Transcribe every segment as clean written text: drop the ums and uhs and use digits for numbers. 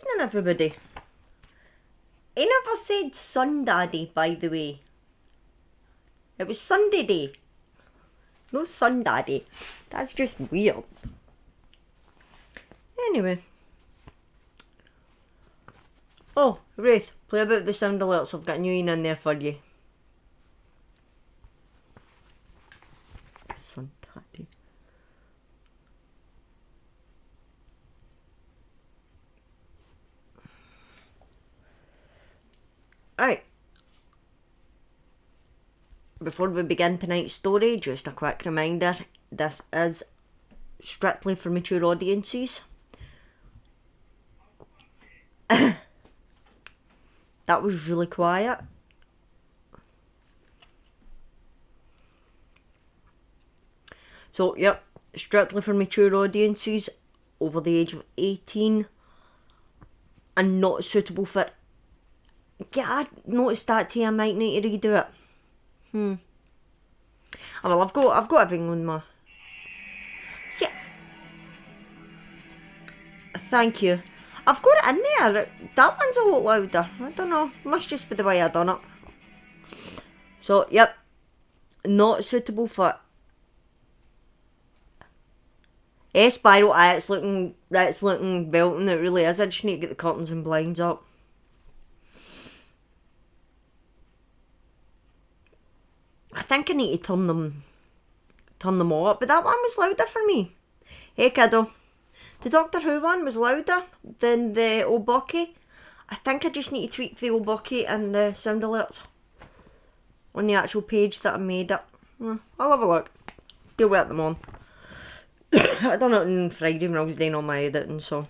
evening, everybody. I never said Sun Daddy, by the way. It was Sunday day. No Sun Daddy. That's just weird. Anyway. Oh, Ruth, play about the sound alerts. I've got a new one in there for you. Sun Daddy. Right. Before we begin tonight's story, just a quick reminder, this is strictly for mature audiences. That was really quiet. So, yep, strictly for mature audiences over the age of 18 and not suitable for... Yeah, I noticed that too. I might need to redo it. Oh, well, I've got everything on my... See, thank you. I've got it in there. That one's a lot louder. I don't know. Must just be the way I done it. So, yep. Not suitable for... Spiral, it's looking belting. It really is. I just need to get the curtains and blinds up. I think I need to turn them all up, but that one was louder for me. Hey kiddo, the Doctor Who one was louder than the Obucky. I think I just need to tweak the Obucky and the sound alerts on the actual page that I made it. I'll have a look. Deal with them on. I done it on Friday when I was doing all my editing, so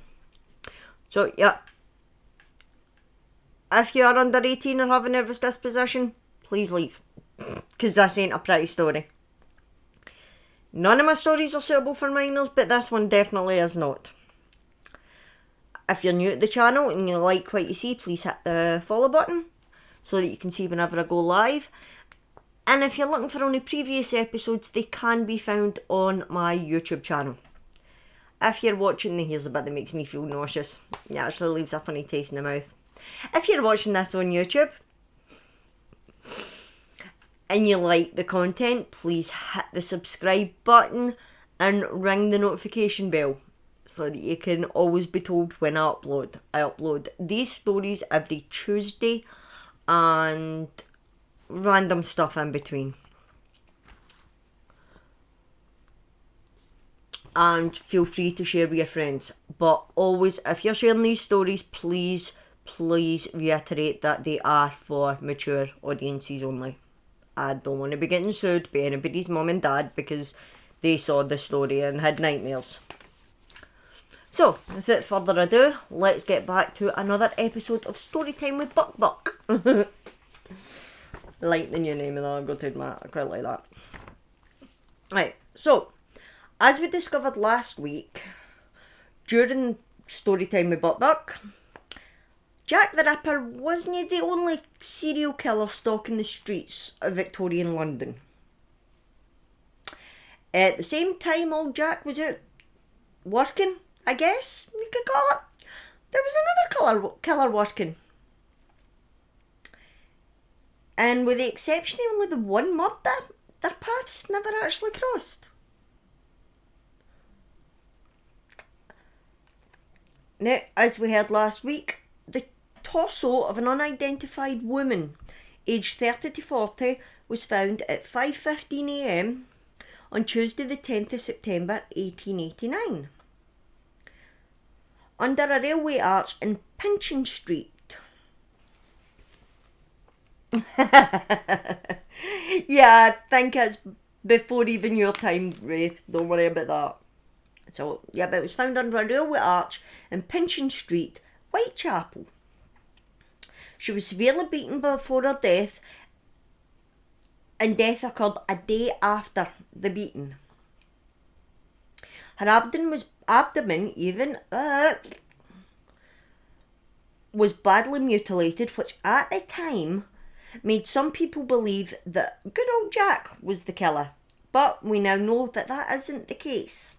yeah. If you are under 18 or have a nervous disposition, please leave. Because this ain't a pretty story. None of my stories are suitable for minors, but this one definitely is not. If you're new to the channel and you like what you see, please hit the follow button so that you can see whenever I go live. And if you're looking for any previous episodes, they can be found on my YouTube channel. If you're watching, here's a bit that makes me feel nauseous. It actually leaves a funny taste in the mouth. If you're watching this on YouTube and you like the content, please hit the subscribe button and ring the notification bell so that you can always be told when I upload. I upload these stories every Tuesday and random stuff in between. And feel free to share with your friends. But always, if you're sharing these stories, please reiterate that they are for mature audiences only. I don't want to be getting sued by anybody's mum and dad because they saw the story and had nightmares. So, without further ado, let's get back to another episode of Storytime with Buck Buck. I like the new name of that, I've got to admit, I quite like that. Right, so, as we discovered last week, during Storytime with Buck Buck, Jack the Ripper wasn't the only serial killer stalking the streets of Victorian London. At the same time old Jack was out working, I guess you could call it, there was another killer working. And with the exception of only the one murder, their paths never actually crossed. Now, as we heard last week, the torso of an unidentified woman, aged 30 to 40, was found at 5:15 a.m. on Tuesday the 10th of September 1889. Under a railway arch in Pinchin Street. Yeah, I think it's before even your time, Wraith. Don't worry about that. So, yeah, but it was found under a railway arch in Pinchin Street, Whitechapel. She was severely beaten before her death, and death occurred a day after the beating. Her abdomen was badly mutilated, which at the time made some people believe that good old Jack was the killer. But we now know that that isn't the case.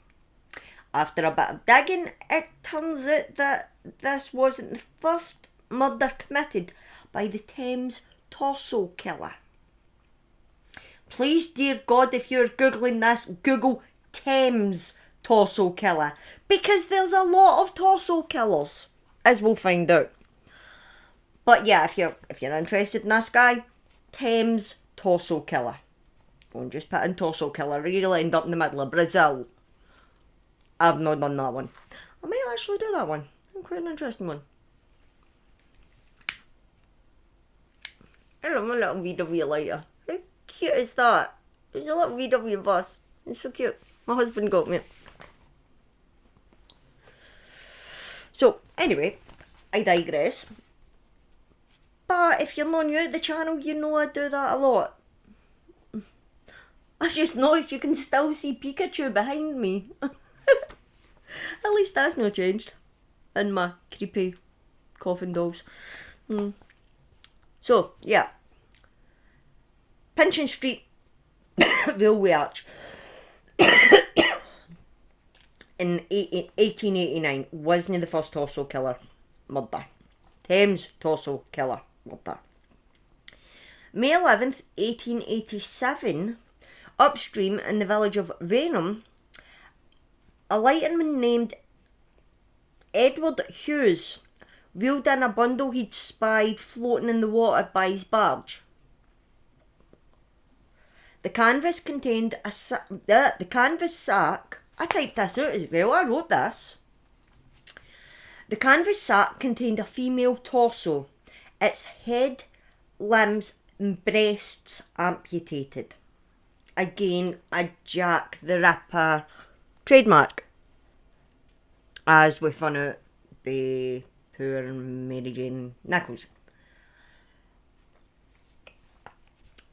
After a bit of digging, it turns out that this wasn't the first murder committed by the Thames Torso Killer. Please, dear God, if you're Googling this, Google Thames Torso Killer, because there's a lot of torso killers, as we'll find out. But yeah, if you're interested in this guy, Thames Torso Killer. Go and just put in Torso Killer, you'll end up in the middle of Brazil. I've not done that one. I might actually do that one. Quite an interesting one. I love my little VW lighter. How cute is that? It's a little VW bus. It's so cute. My husband got me it. So, anyway, I digress. But if you're not new at the channel, you know I do that a lot. I just noticed you can still see Pikachu behind me. At least that's not changed. And my creepy coffin dolls. So, yeah. Pinchin Street Railway Arch in 1889 wasn't the first torso killer murder. Thames Torso Killer murder. May 11th, 1887, upstream in the village of Raynham, a lighterman named Edward Hughes reeled in a bundle he'd spied floating in the water by his barge. The canvas contained the canvas sack. I typed this out as well. I wrote this. The canvas sack contained a female torso, its head, limbs, and breasts amputated. Again, a Jack the Ripper trademark, as we found out by poor Mary Jane Nichols.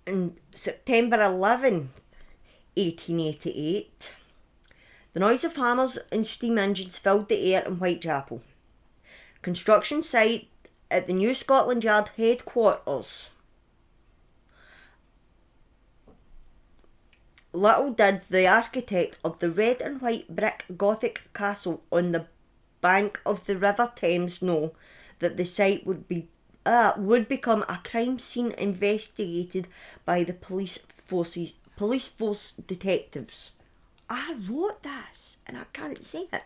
On September 11, 1888, the noise of hammers and steam engines filled the air in Whitechapel. Construction site at the new Scotland Yard headquarters. Little did the architect of the red and white brick Gothic castle on the bank of the River Thames know that the site would become a crime scene investigated by the police force detectives. I wrote this and I can't say it.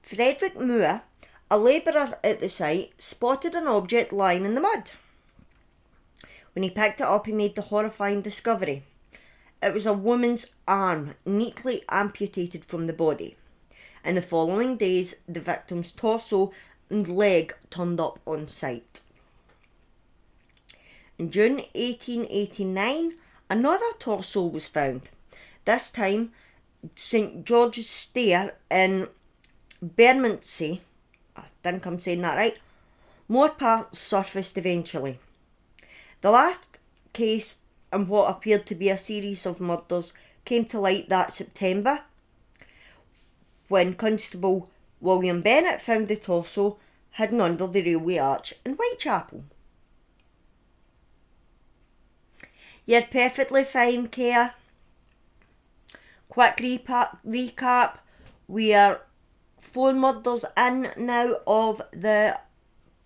Frederick Moore, a labourer at the site, spotted an object lying in the mud. When he picked it up, he made the horrifying discovery. It was a woman's arm, neatly amputated from the body. In the following days, the victim's torso and leg turned up on site. In June 1889, another torso was found. This time, St George's Stair in Bermondsey. I think I'm saying that right. More parts surfaced eventually. The last case in what appeared to be a series of murders came to light that September, when Constable William Bennett found the torso hidden under the railway arch in Whitechapel. You're perfectly fine, Kea. Quick recap. We are 4 murders in now of the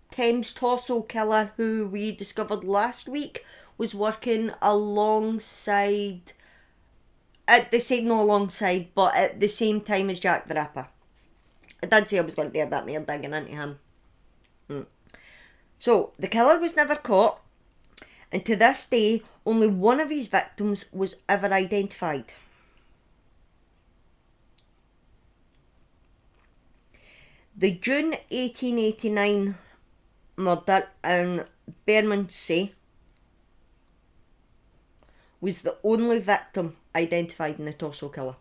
Thames Torso Killer, who we discovered last week was working alongside, at the same time as Jack the Ripper. I did say I was going to do a bit more digging into him. So, the killer was never caught, and to this day, only one of his victims was ever identified. The June 1889 murder in Bermondsey was the only victim identified in the torso killer.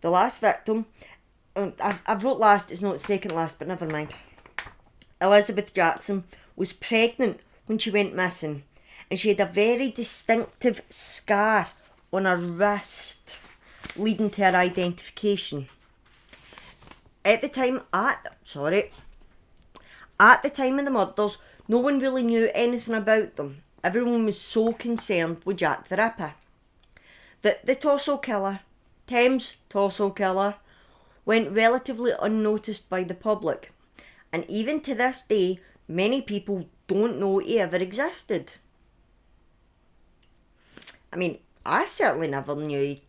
The last victim, I've wrote last, it's not second last, but never mind. Elizabeth Jackson was pregnant when she went missing, and she had a very distinctive scar on her wrist, leading to her identification. At the time of the murders, no one really knew anything about them. Everyone was so concerned with Jack the Ripper. The Torso Killer, Thames Torso Killer, went relatively unnoticed by the public, and even to this day, many people don't know he ever existed. I mean, I certainly never knew he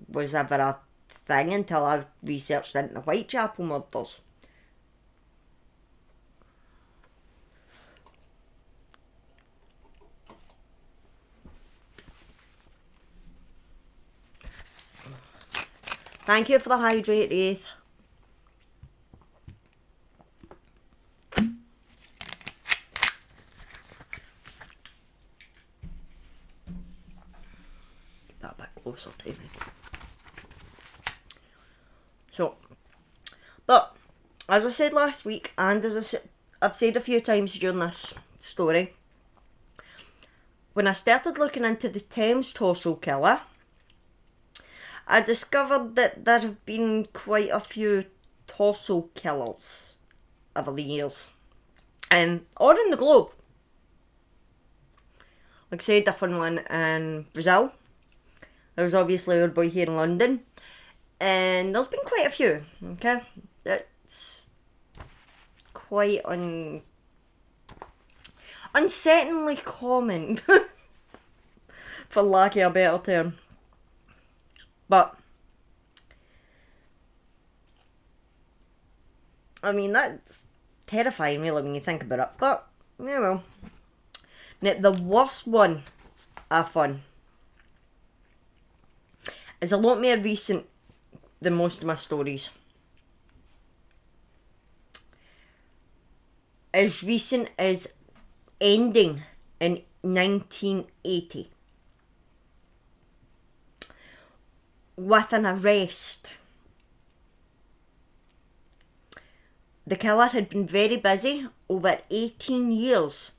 was ever a thing until I researched into the Whitechapel murders. Thank you for the hydrate, Wraith. Get that a bit closer to me. So, but as I said last week, and as I've said a few times during this story, when I started looking into the Thames Torso Killer, I discovered that there have been quite a few torso killers over the years, all in the globe. Like I said, different one in Brazil. There's obviously our boy here in London, and there's been quite a few. Okay, it's quite unsettlingly common, for lack of a better term. But I mean, that's terrifying really when you think about it. But yeah, well. Now the worst one I found is a lot more recent than most of my stories. As recent as ending in 1980. With an arrest. The killer had been very busy over 18 years,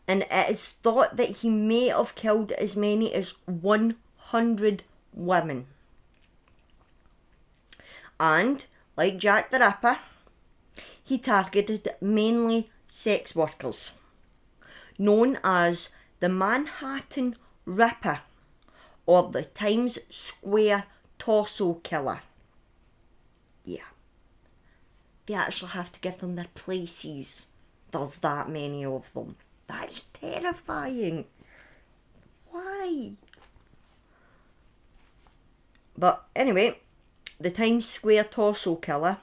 and it is thought that he may have killed as many as 100 women. And, like Jack the Ripper, he targeted mainly sex workers, known as the Manhattan Ripper, or the Times Square Torso Killer. Yeah. They actually have to give them their places. There's that many of them. That's terrifying. Why? But anyway, the Times Square Torso Killer,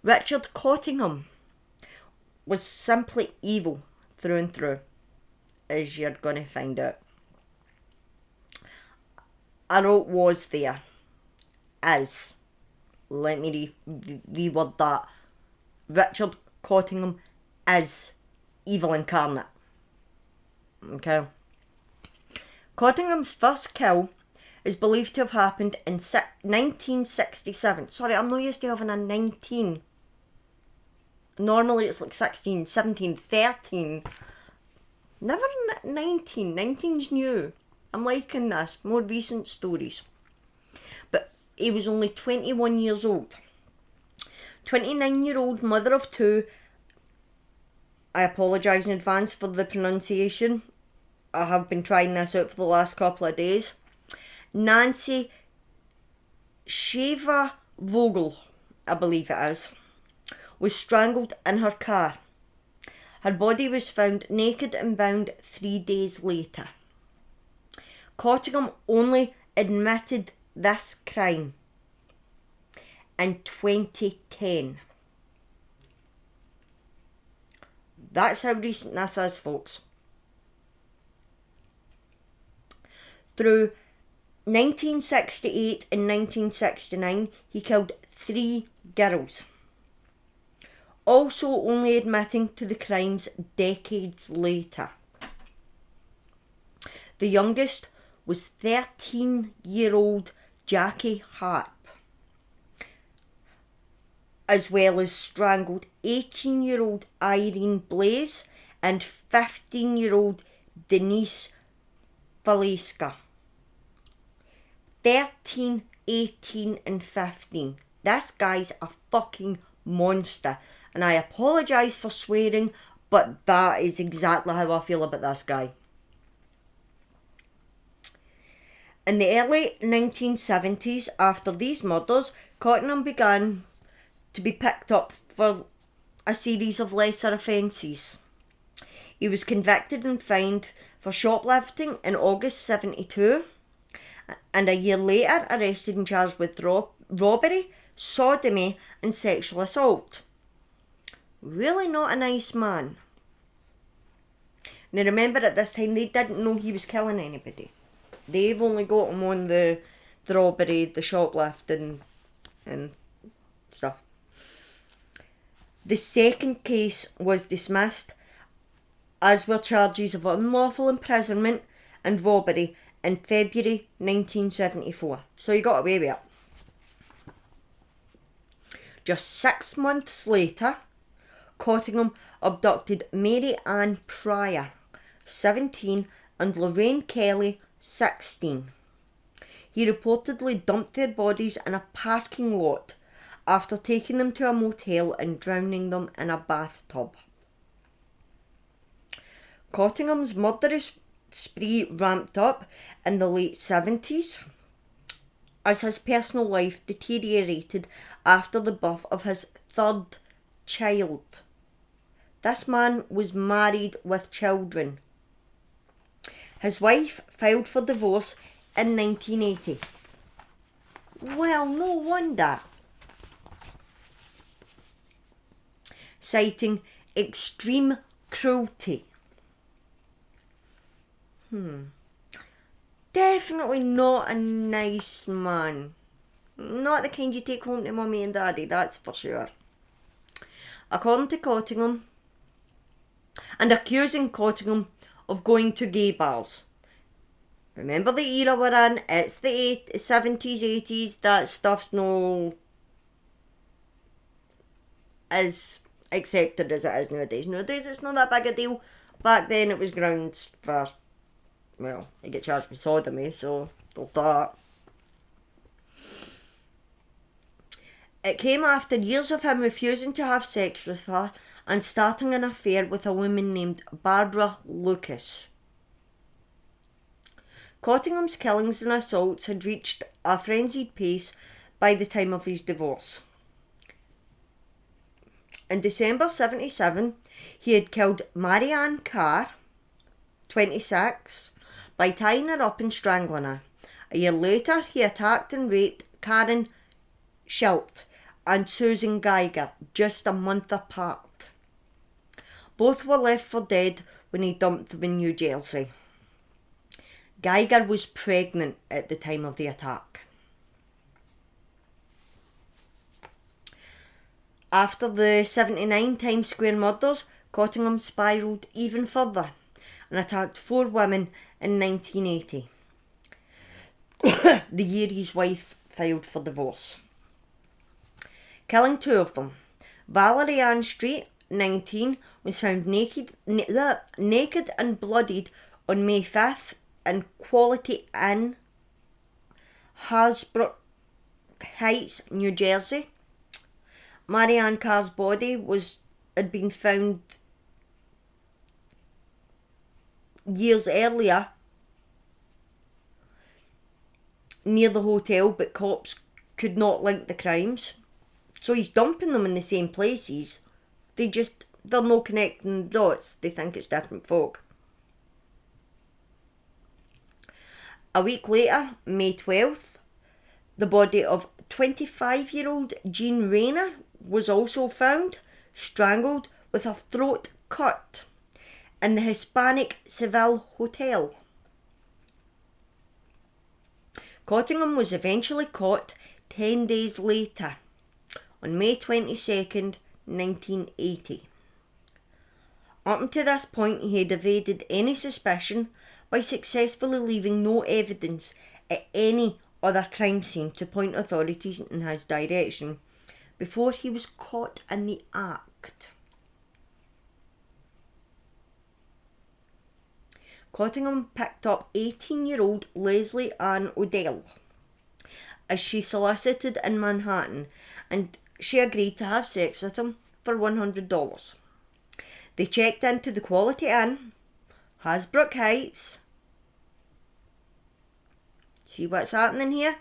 Richard Cottingham, was simply evil through and through, as you're going to find out. I wrote was there. As. Let me reword that. Richard Cottingham is evil incarnate. Okay. Cottingham's first kill is believed to have happened in 1967. Sorry, I'm not used to having a 19. Normally it's like 16, 17, 13. Never 19. 19's new. I'm liking this. More recent stories. But he was only 21 years old. 29-year-old mother of two. I apologise in advance for the pronunciation. I have been trying this out for the last couple of days. Nancy Sheva Vogel, I believe it is, was strangled in her car. Her body was found naked and bound 3 days later. Cottingham only admitted this crime in 2010. That's how recent this is, folks. Through 1968 and 1969, he killed 3 girls. Also only admitting to the crimes decades later. The youngest was 13-year-old Jackie Harp, as well as strangled 18-year-old Irene Blaze and 15-year-old Denise Valeska. 13, 18 and 15. This guy's a fucking monster. And I apologise for swearing, but that is exactly how I feel about this guy. In the early 1970s, after these murders, Cottingham began to be picked up for a series of lesser offences. He was convicted and fined for shoplifting in August 72, and a year later arrested and charged with robbery, sodomy and sexual assault. Really not a nice man. Now remember, at this time they didn't know he was killing anybody. They've only got him on the robbery, the shoplifting and stuff. The second case was dismissed, as were charges of unlawful imprisonment and robbery in February 1974. So he got away with it. Just 6 months later, Cottingham abducted Mary Ann Pryor, 17, and Lorraine Kelly, 16. He reportedly dumped their bodies in a parking lot after taking them to a motel and drowning them in a bathtub. Cottingham's murderous spree ramped up in the late 70s as his personal life deteriorated after the birth of his third child. This man was married with children. His wife filed for divorce in 1980. Well, no wonder. Citing extreme cruelty. Definitely not a nice man. Not the kind you take home to mummy and daddy, that's for sure. According to Cottingham, and accusing Cottingham of going to gay bars. Remember the era we're in, it's the 70s, 80s, that stuff's no as accepted as it is nowadays. Nowadays it's not that big a deal. Back then it was grounds for, well, you get charged with sodomy, so there's that. It came after years of him refusing to have sex with her and starting an affair with a woman named Barbara Lucas. Cottingham's killings and assaults had reached a frenzied pace by the time of his divorce. In December 77, he had killed Marianne Carr, 26, by tying her up and strangling her. A year later, he attacked and raped Karen Schilt and Susan Geiger, just a month apart. Both were left for dead when he dumped them in New Jersey. Geiger was pregnant at the time of the attack. After the 79 Times Square murders, Cottingham spiralled even further and attacked 4 women in 1980, the year his wife filed for divorce. Killing 2 of them. Valerie Ann Street, 19, was found naked and bloodied on May 5th in Quality Inn, Hasbrook Heights, New Jersey. Marianne Carr's body had been found years earlier near the hotel, but cops could not link the crimes. So he's dumping them in the same places. They're not connecting the dots. They think it's different folk. A week later, May 12th, the body of 25-year-old Jean Rayner was also found, strangled with her throat cut, in the Hispanic Seville Hotel. Cottingham was eventually caught 10 days later, on May 22nd, 1980. Up until this point, he had evaded any suspicion by successfully leaving no evidence at any other crime scene to point authorities in his direction before he was caught in the act. Cottingham picked up 18-year-old Leslie Ann Odell as she solicited in Manhattan, and she agreed to have sex with him for $100. They checked into the Quality Inn, Hasbrook Heights, See what's happening here?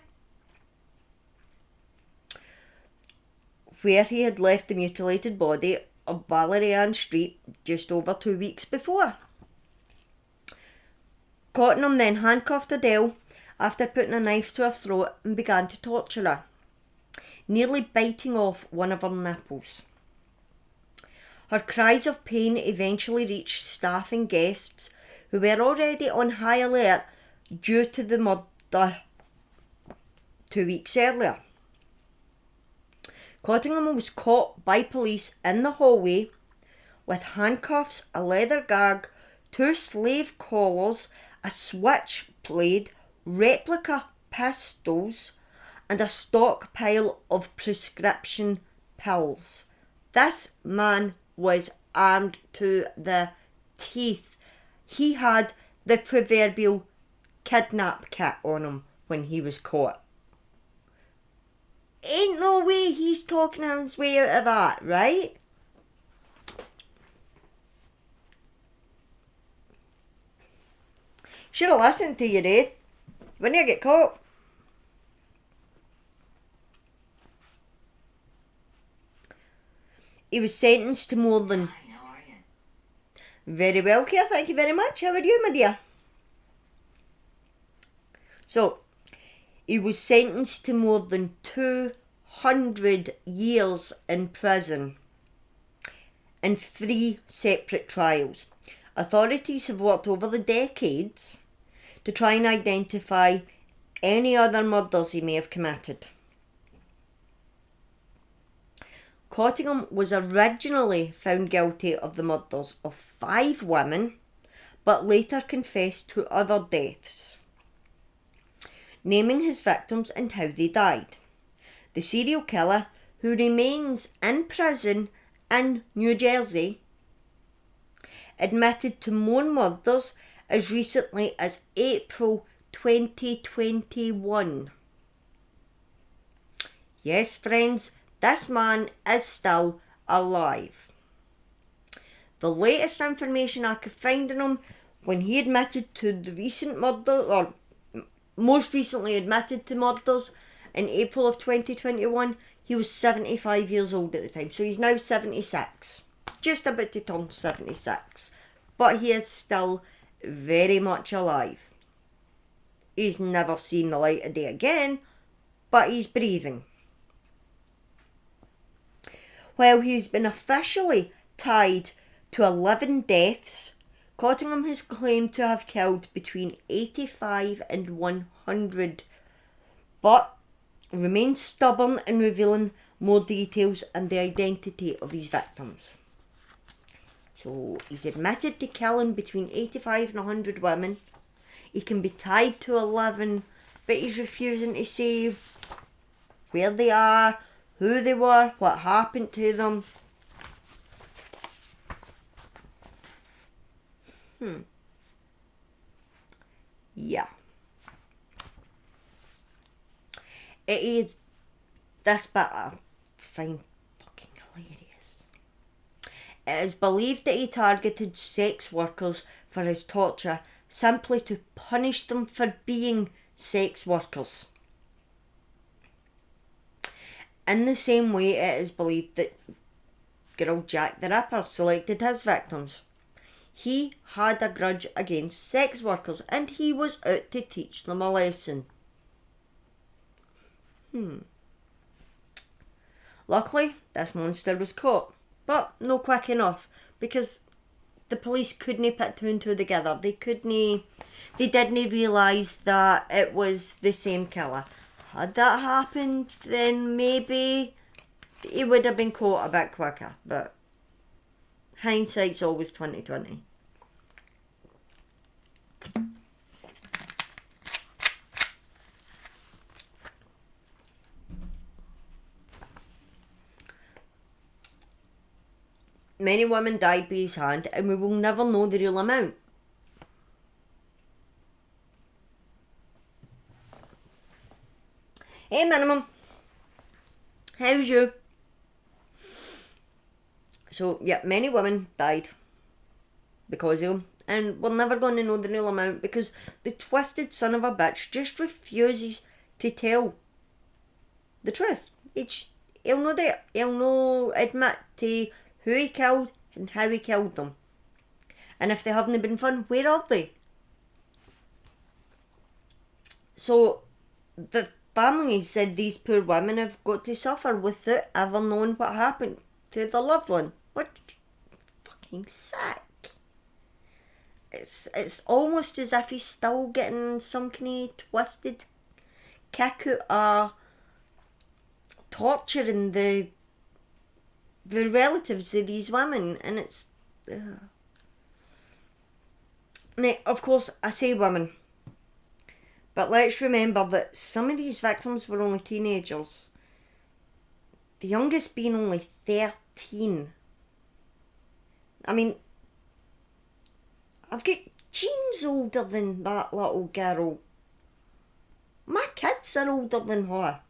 Where he had left the mutilated body of Valerie Ann Street just over 2 weeks before. Cottingham then handcuffed Adele after putting a knife to her throat and began to torture her, nearly biting off one of her nipples. Her cries of pain eventually reached staff and guests who were already on high alert due to the murder 2 weeks earlier. Cottingham was caught by police in the hallway with handcuffs, a leather gag, 2 slave collars, a switchblade, replica pistols, and a stockpile of prescription pills. This man was armed to the teeth. He had the proverbial kidnap kit on him when he was caught. Ain't no way he's talking his way out of that, right? Should have listened to you, Wraith. When you get caught. He was sentenced to more than... Hi, how are you? Very well, Kia. Thank you very much. How are you, my dear? So, he was sentenced to more than 200 years in prison in 3 separate trials. Authorities have worked over the decades to try and identify any other murders he may have committed. Cottingham was originally found guilty of the murders of 5 women, but later confessed to other deaths, naming his victims and how they died. The serial killer, who remains in prison in New Jersey, admitted to more murders as recently as April 2021. Yes, friends, this man is still alive. The latest information I could find on him, when he admitted to the recent murder, or most recently admitted to murders in April of 2021, he was 75 years old at the time. So he's now 76. Just about to turn 76. But he is still very much alive. He's never seen the light of day again, but he's breathing. While he's been officially tied to 11 deaths, Cottingham has claimed to have killed between 85 and 100, but remains stubborn in revealing more details and the identity of his victims. So he's admitted to killing between 85 and 100 women. He can be tied to 11, but he's refusing to say where they are, who they were, what happened to them. Yeah. It is this bit I find fucking hilarious. It is believed that he targeted sex workers for his torture simply to punish them for being sex workers. In the same way, it is believed that good old Jack the Ripper selected his victims. He had a grudge against sex workers and he was out to teach them a lesson. Luckily, this monster was caught, but no quick enough, because the police couldn't put 2 and 2 together. They didn't realise that it was the same killer. Had that happened, then maybe he would have been caught a bit quicker, but hindsight's always 20/20. Many women died by his hand, and we will never know the real amount. Hey, Minimum. How's you? So, yeah, many women died because of him, And we're never going to know the real amount because the twisted son of a bitch just refuses to tell the truth. He'll no do it. He'll no admit to who he killed and how he killed them. And if they haven't been found, where are they? So the family said these poor women have got to suffer without ever knowing what happened to their loved one. What fucking sick. It's almost as if he's still getting some kind of twisted kick out of torturing the relatives of these women, and it's now, of course, I say women, but let's remember that some of these victims were only teenagers. The youngest being only 13. I mean, I've got genes older than that little girl. My kids are older than her.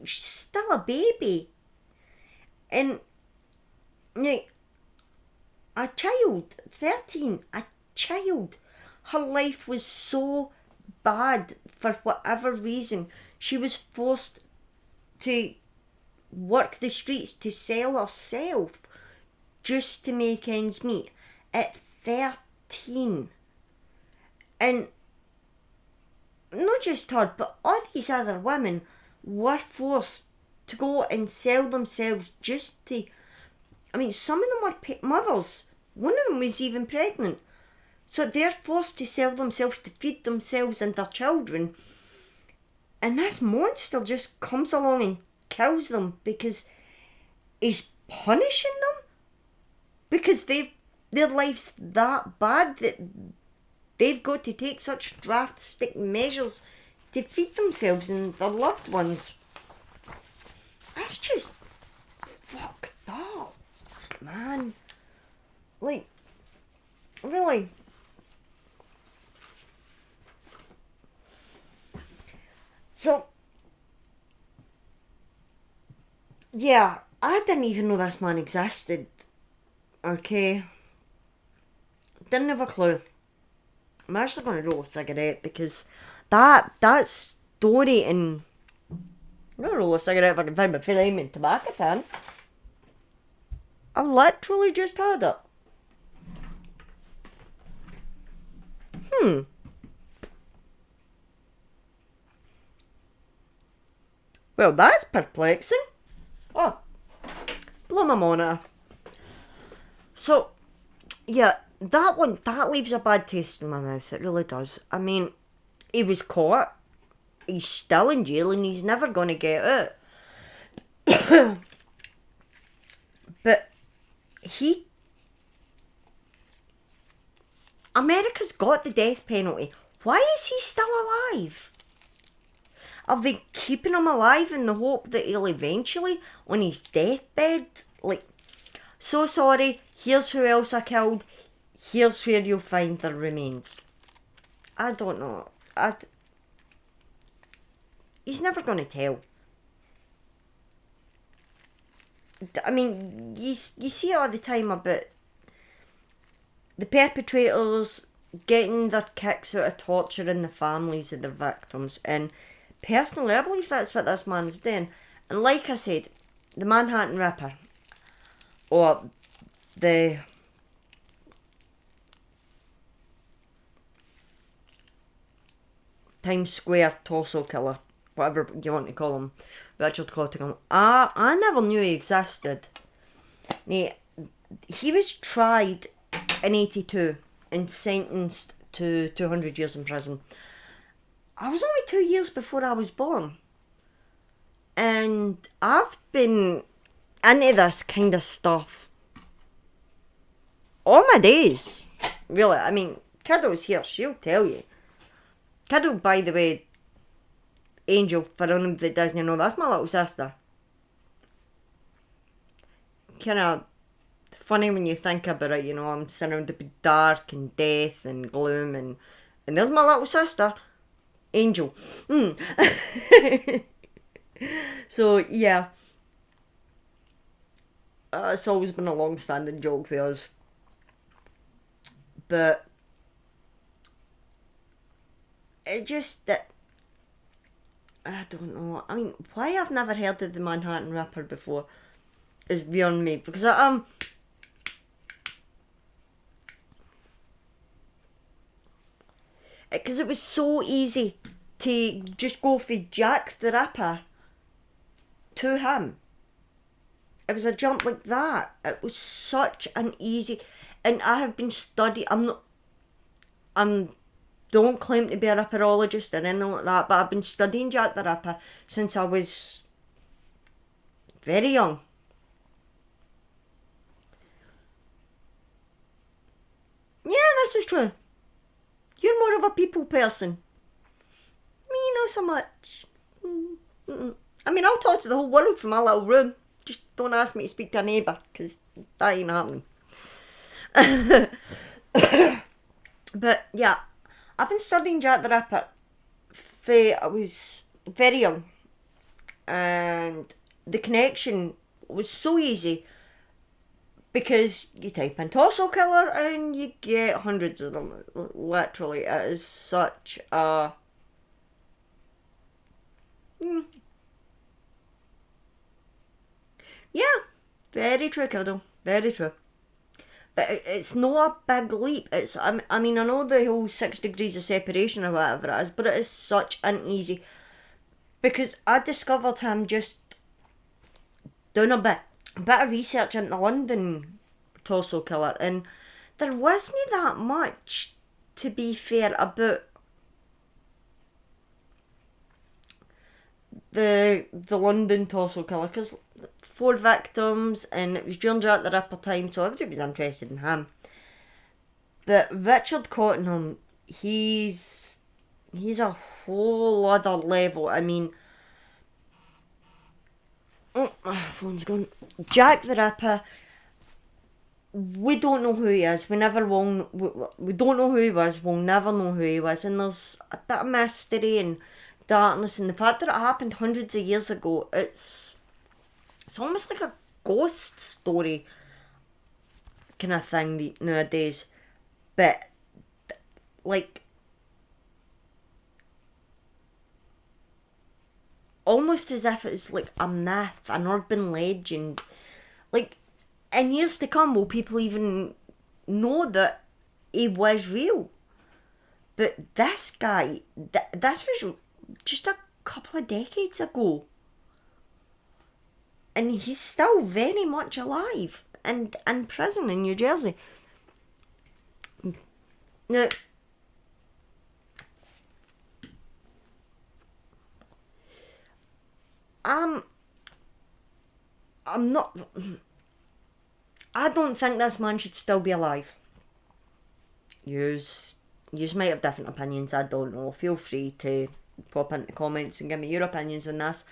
She's still a baby. And now, a child, 13, a child, her life was so bad for whatever reason. She was forced to work the streets to sell herself just to make ends meet at 13. And not just her, but all these other women were forced to go and sell themselves just to... I mean, some of them were mothers. One of them was even pregnant. So they're forced to sell themselves to feed themselves and their children. And this monster just comes along and kills them because he's punishing them. Because their life's that bad that they've got to take such drastic measures to feed themselves and their loved ones. That's just fucked up, man. Like, really. So, yeah, I didn't even know this man existed. Okay? Didn't have a clue. I'm actually going to roll a cigarette because that story and... I'm going to roll a cigarette if I can find my flaming tobacco can. I literally just had it. Well, that's perplexing. Oh, blow my monitor. So, yeah, that leaves a bad taste in my mouth. It really does. I mean, he was caught. He's still in jail and he's never going to get out. But America's got the death penalty. Why is he still alive? Are they keeping him alive in the hope that he'll eventually, on his deathbed, like, so sorry, here's who else I killed, here's where you'll find their remains? I don't know. He's never going to tell. I mean, you see it all the time about the perpetrators getting their kicks out of torturing the families of their victims, and personally I believe that's what this man's doing. And like I said, the Manhattan Ripper, or the Times Square torso killer, whatever you want to call him, Richard Cottingham, I never knew he existed. Now, he was tried in 82 and sentenced to 200 years in prison. I was only 2 years before I was born. And I've been into this kind of stuff all my days. Really, I mean, Kiddo's here, she'll tell you. Kiddo, by the way, Angel, for anyone that doesn't know, that's my little sister. Kind of funny when you think about it, you know, I'm surrounded by dark and death and gloom, and there's my little sister, Angel. So, yeah. It's always been a long-standing joke with us. But it just that I don't know. I mean, why I've never heard of the Manhattan Ripper before is beyond me, because because it was so easy to just go for Jack the Ripper to him. It was a jump like that. It was such an easy, and I have been studying. I'm don't claim to be a ripperologist or anything like that, but I've been studying Jack the Ripper since I was very young. Yeah, this is true. You're more of a people person. Me, not so much. I mean, I'll talk to the whole world from my little room. Just don't ask me to speak to a neighbour, because that ain't happening. But yeah, I've been studying Jack the Ripper I was very young, and the connection was so easy because you type in Torso Killer and you get hundreds of them. Literally, it is such a yeah, very true, Kiddo. Very true. But it's not a big leap. I mean, I know the whole 6 degrees of separation or whatever it is, but it is such an easy. Because I discovered him just doing a bit of research into London Torso Killer, and there wasn't that much, to be fair, about the London Torso Killer, because 4 victims, and it was during Jack the Ripper time, so everybody was interested in him. But Richard Cottenham, he's a whole other level. I mean, oh, my phone's gone. Jack the Ripper, we don't know who he is. We never will. We don't know who he was. We'll never know who he was. And there's a bit of mystery and darkness, and the fact that it happened hundreds of years ago, it's almost like a ghost story kind of thing nowadays. But like almost as if it's like a myth, an urban legend. Like in years to come, will people even know that he was real? But this guy, this was just a couple of decades ago, and he's still very much alive and in prison in New Jersey. Now, I'm not. I don't think this man should still be alive. Yous might have different opinions. I don't know. Feel free to pop into the comments and give me your opinions on this.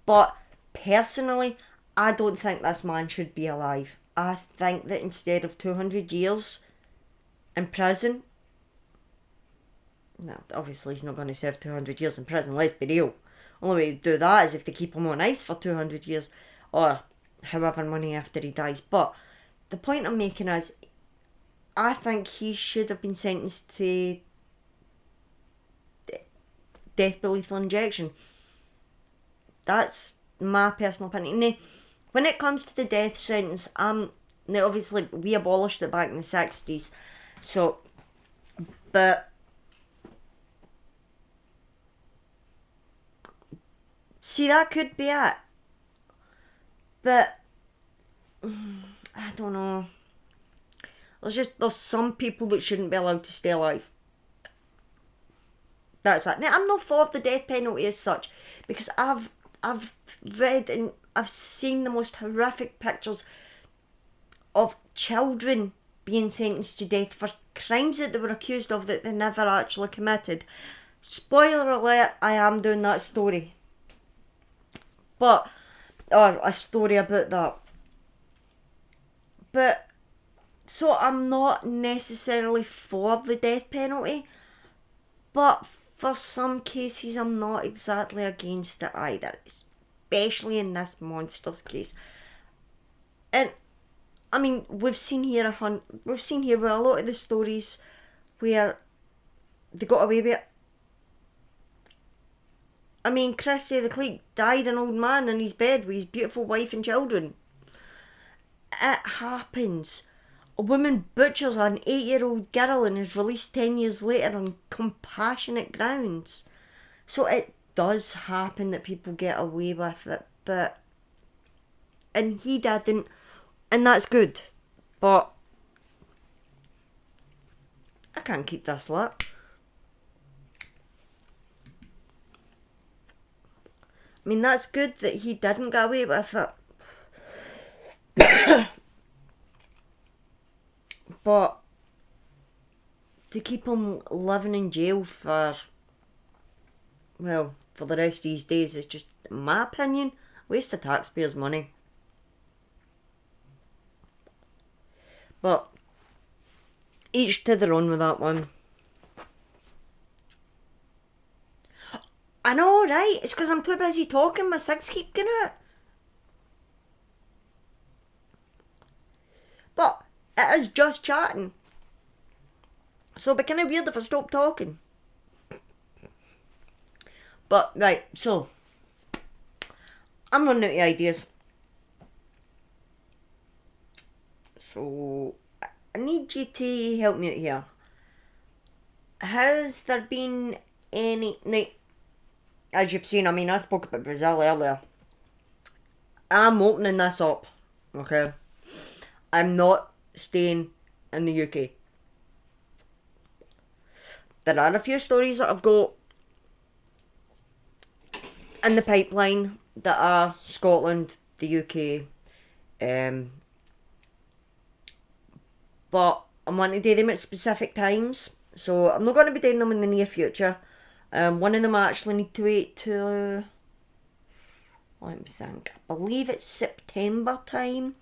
But personally, I don't think this man should be alive. I think that instead of 200 years in prison, no, obviously he's not going to serve 200 years in prison, let's be real. Only way to do that is if they keep him on ice for 200 years, or however many after he dies. But the point I'm making is, I think he should have been sentenced to death by lethal injection. That's my personal opinion. Now, when it comes to the death sentence, now obviously we abolished it back in the 60s, so, but see, that could be it. But I don't know. There's some people that shouldn't be allowed to stay alive. That's it. Now, I'm not for the death penalty as such, because I've read and I've seen the most horrific pictures of children being sentenced to death for crimes that they were accused of that they never actually committed. Spoiler alert, I am doing that story. Or a story about that. But, so I'm not necessarily for the death penalty, but for some cases I'm not exactly against it either, especially in this monster's case. And I mean, we've seen here with a lot of the stories where they got away with it. I mean, Chris the Cleek died an old man in his bed with his beautiful wife and children. It happens. A woman butchers an 8-year-old girl and is released 10 years later on compassionate grounds. So it does happen that people get away with it, but... And he didn't, and that's good. But... I can't keep this lip. I mean, that's good that he didn't get away with it. But to keep him living in jail for, well, for the rest of his days is just, in my opinion, waste of taxpayers' money. But each to their own with that one. I know, right? It's because I'm too busy talking, my cigs keep going out. But it is just chatting. So it'd be kind of weird if I stopped talking. But, right, so. I'm running out of ideas. So, I need you to help me out here. Has there been any... Now, as you've seen, I mean, I spoke about Brazil earlier. I'm opening this up, okay? I'm not staying in the UK. There are a few stories that I've got in the pipeline that are Scotland, the UK, but I'm wanting to do them at specific times, so I'm not going to be doing them in the near future. One of them I actually need to wait to, let me think, I believe it's September time,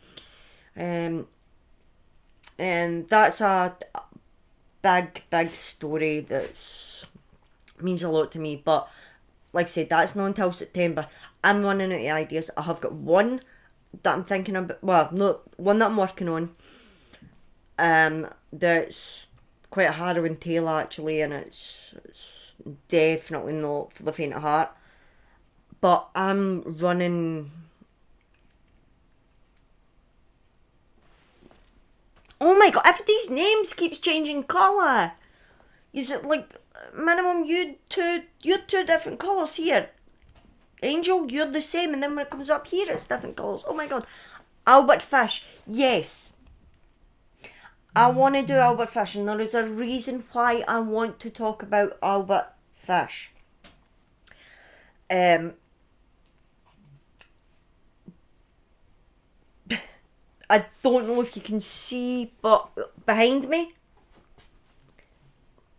and that's a big story that means a lot to me, but like I said, that's not until September. I'm running out of ideas. I have got one that I'm thinking about, well, no, one that I'm working on, that's quite a harrowing tale actually, and it's definitely not for the faint of heart, but I'm running... Oh my god, if these names keeps changing colour, is it like minimum you're two different colours here? Angel, you're the same, and then when it comes up here it's different colours. Oh my god. Albert Fish, yes. I want to do Albert Fish, and there is a reason why I want to talk about Albert Fish. I don't know if you can see, but behind me,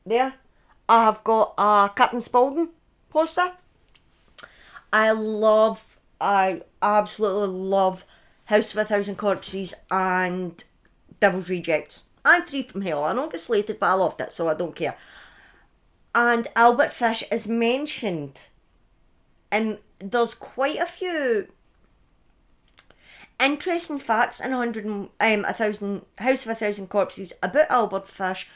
there, I have got a Captain Spaulding poster. I absolutely love House of a Thousand Corpses and Devil's Rejects. And Free from Hell. I know it got slated, but I loved it, so I don't care. And Albert Fish is mentioned, and there's quite a few interesting facts in House of a Thousand Corpses about Albert Fish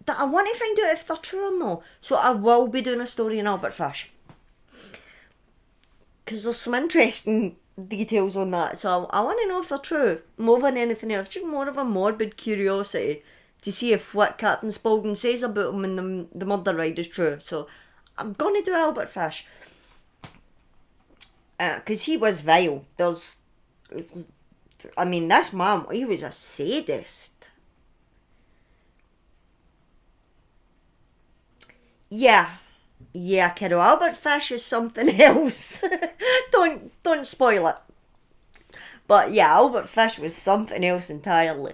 that I want to find out if they're true or not. So I will be doing a story on Albert Fish, because there's some interesting details on that. So I want to know if they're true more than anything else. Just more of a morbid curiosity to see if what Captain Spaulding says about him in the Murder Ride is true. So I'm going to do Albert Fish, because he was vile. I mean, this man, he was a sadist. Yeah, kiddo, Albert Fish is something else. don't spoil it. But yeah, Albert Fish was something else entirely.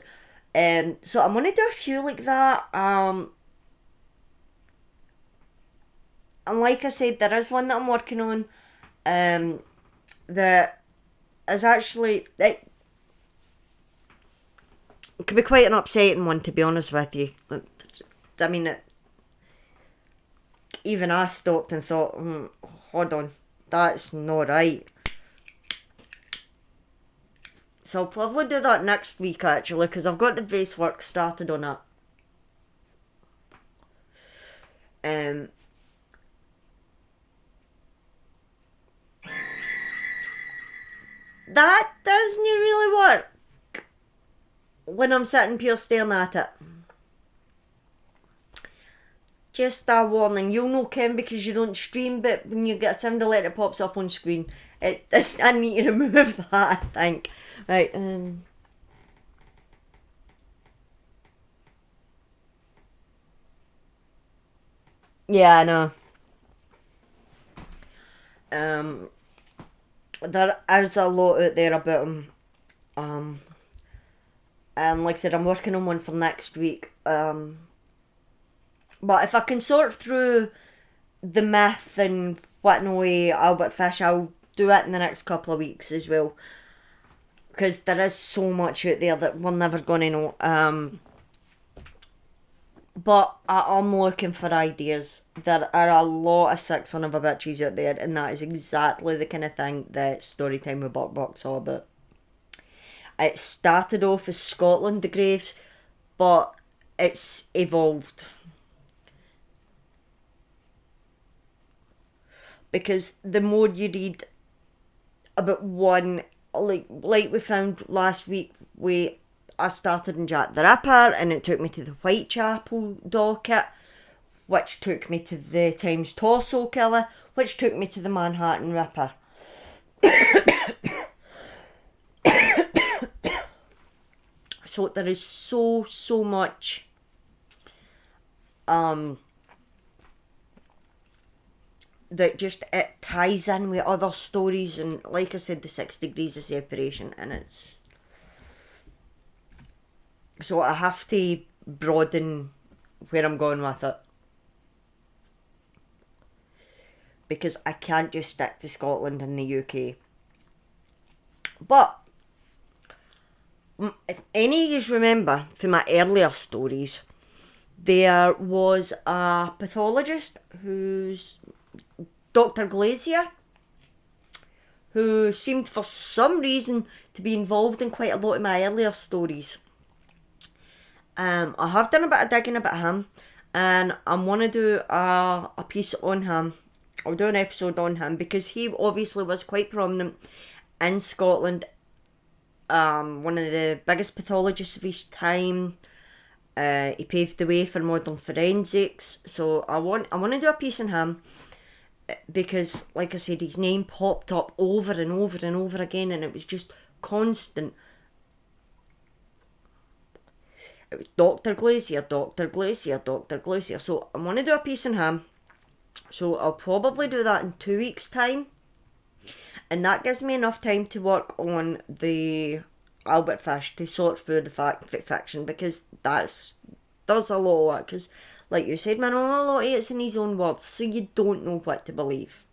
So I'm gonna do a few like that. And like I said, there is one that I'm working on. That is actually, it could be quite an upsetting one, to be honest with you. I mean, even I stopped and thought, hold on, that's not right. So I'll probably do that next week actually, because I've got the base work started on it. That doesn't really work when I'm sitting pure staring at it. Just a warning, you'll know Kim because you don't stream, but when you get a sound alert it pops up on screen. I need to remove that, I think. Right, yeah, I know. Um, there is a lot out there about him. And like I said, I'm working on one for next week. But if I can sort through the myth and what away Albert Fish, I'll do it in the next couple of weeks as well. Because there is so much out there that we're never going to know. But I'm looking for ideas. There are a lot of sick son of a bitches out there, and that is exactly the kind of thing that Storytime with Buck Buck's all about. It started off as Scotland the Graves, but it's evolved. Because the more you read about one, like we found last week, I started in Jack the Ripper, and it took me to the Whitechapel docket, which took me to the Times Torso Killer, which took me to the Manhattan Ripper. So there is so much that just it ties in with other stories, and like I said, the 6 degrees of separation, and it's so I have to broaden where I'm going with it, because I can't just stick to Scotland and the UK. But if any of you remember from my earlier stories, there was a pathologist who's Dr. Glazier, who seemed for some reason to be involved in quite a lot of my earlier stories. I have done a bit of digging about him, and I'm going to do a piece on him. I'll do an episode on him, because he obviously was quite prominent in Scotland. One of the biggest pathologists of his time. He paved the way for modern forensics. So I want to do a piece on him, because, like I said, his name popped up over and over and over again, and it was just constant. It was Dr. Glazier, Dr. Glazier, Dr. Glazier. So I want to do a piece on him. So I'll probably do that in 2 weeks' time. And that gives me enough time to work on the Albert Fish, to sort through the fiction, because there's a lot of it. Because, like you said, man, a lot of it's in his own words, so you don't know what to believe.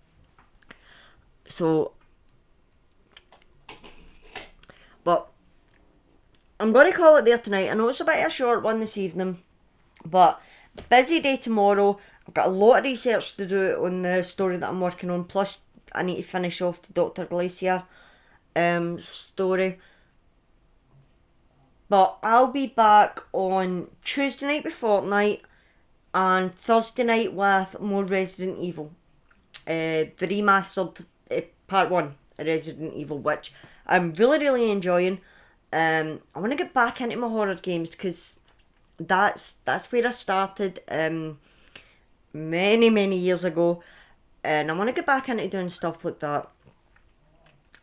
So, but I'm going to call it there tonight. I know it's a bit of a short one this evening, but busy day tomorrow. I've got a lot of research to do on the story that I'm working on, plus I need to finish off the Dr. Glazier story. But I'll be back on Tuesday night with Fortnite, and Thursday night with more Resident Evil. The remastered part 1 of Resident Evil, which I'm really enjoying. I want to get back into my horror games, because that's where I started many years ago, and I want to get back into doing stuff like that.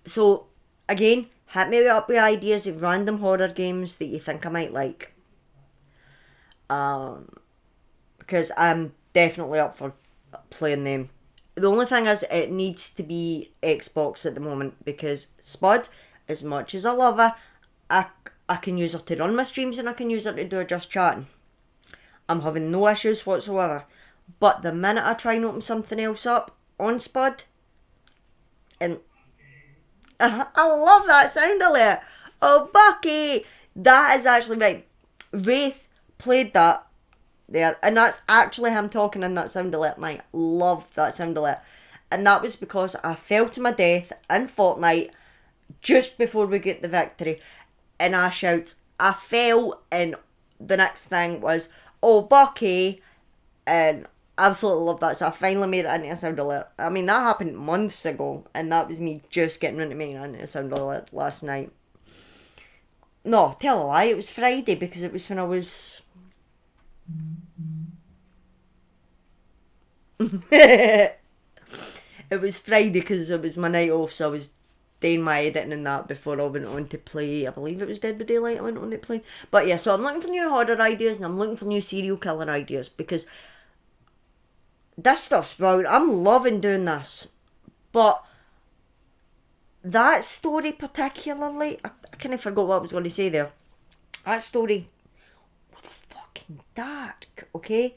So again, hit me up with ideas of random horror games that you think I might like, because I'm definitely up for playing them. The only thing is, it needs to be Xbox at the moment, because Spud, as much as I love her, I can use her to run my streams, and I can use her to do just chatting. I'm having no issues whatsoever. But the minute I try and open something else up on Spud, and I love that sound alert. Oh, Bucky! That is actually right. Wraith played that there, and that's actually him talking in that sound alert. I love that sound alert. And that was because I fell to my death in Fortnite, just before we get the victory, and I shout, I fell, and the next thing was, oh, Bucky, and absolutely love that. So I finally made it into a sound alert. I mean, that happened months ago, and that was me just getting into making it into a sound alert last night. No, tell a lie, it was Friday, because it was when I was... It was Friday because it was my night off, so I was doing my editing and that before I went on to play. I believe it was Dead by Daylight I went on to play. But yeah, so I'm looking for new horror ideas, and I'm looking for new serial killer ideas, because this stuff's brilliant. I'm loving doing this. But that story particularly, I kind of forgot what I was going to say there. That story was fucking dark, okay?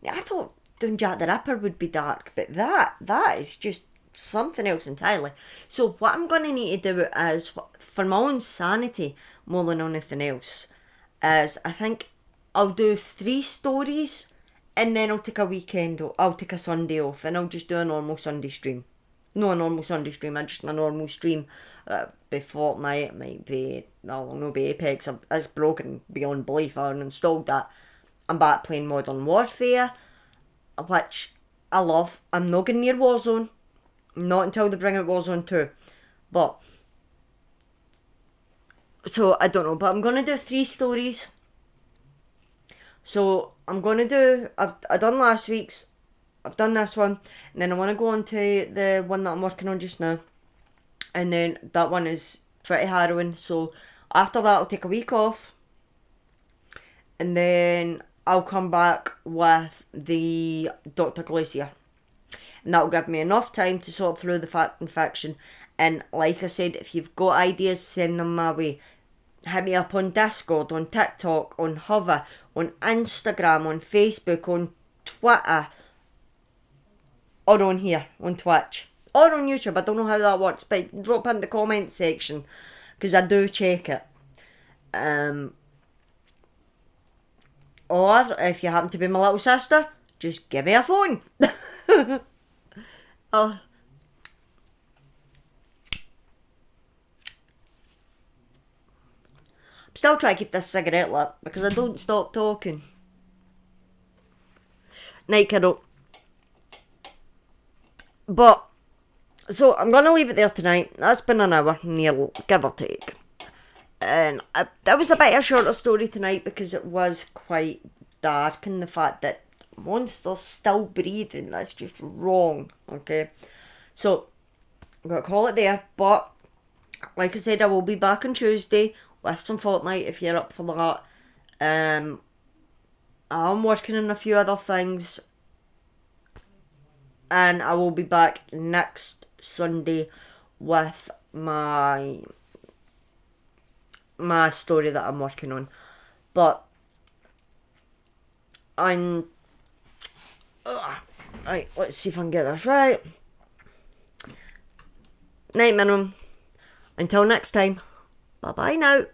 I thought doing Jack the Ripper would be dark, but that is just something else entirely. So what I'm going to need to do is, for my own sanity more than anything else, is I think I'll do 3 stories, and then I'll take a weekend, I'll take a Sunday off, and I'll just do a normal Sunday stream. No, a normal Sunday stream, just a normal stream. Be Fortnite, it might be, I don't know, be Apex. It's broken beyond belief. I uninstalled that. I'm back playing Modern Warfare, which I love. I'm not getting near Warzone. Not until they bring out Warzone 2. But, so, I don't know. But I'm going to do 3 stories. So, I'm going to do, I've done last week's. I've done this one. And then I want to go on to the one that I'm working on just now. And then that one is pretty harrowing. So, after that I'll take a week off. And then I'll come back with the Dr. Glacier. And that'll give me enough time to sort through the fact and fiction. And like I said, if you've got ideas, send them my way. Hit me up on Discord, on TikTok, on Hover, on Instagram, on Facebook, on Twitter, or on here, on Twitch, or on YouTube. I don't know how that works, but drop in the comment section, because I do check it. Or, if you happen to be my little sister, just give me a phone. Oh. I'm still trying to keep this cigarette lit, because I don't stop talking. Night, kiddo. But, so I'm going to leave it there tonight. That's been an hour, nearly, give or take. And that was a bit of a shorter story tonight, because it was quite dark, and the fact that monster's still breathing, that's just wrong, okay? So, I'm going to call it there, but, like I said, I will be back on Tuesday with some Fortnite if you're up for that. I'm working on a few other things, and I will be back next Sunday with my story that I'm working on. But right, let's see if I can get this right. Night minimum. Until next time. Bye bye now.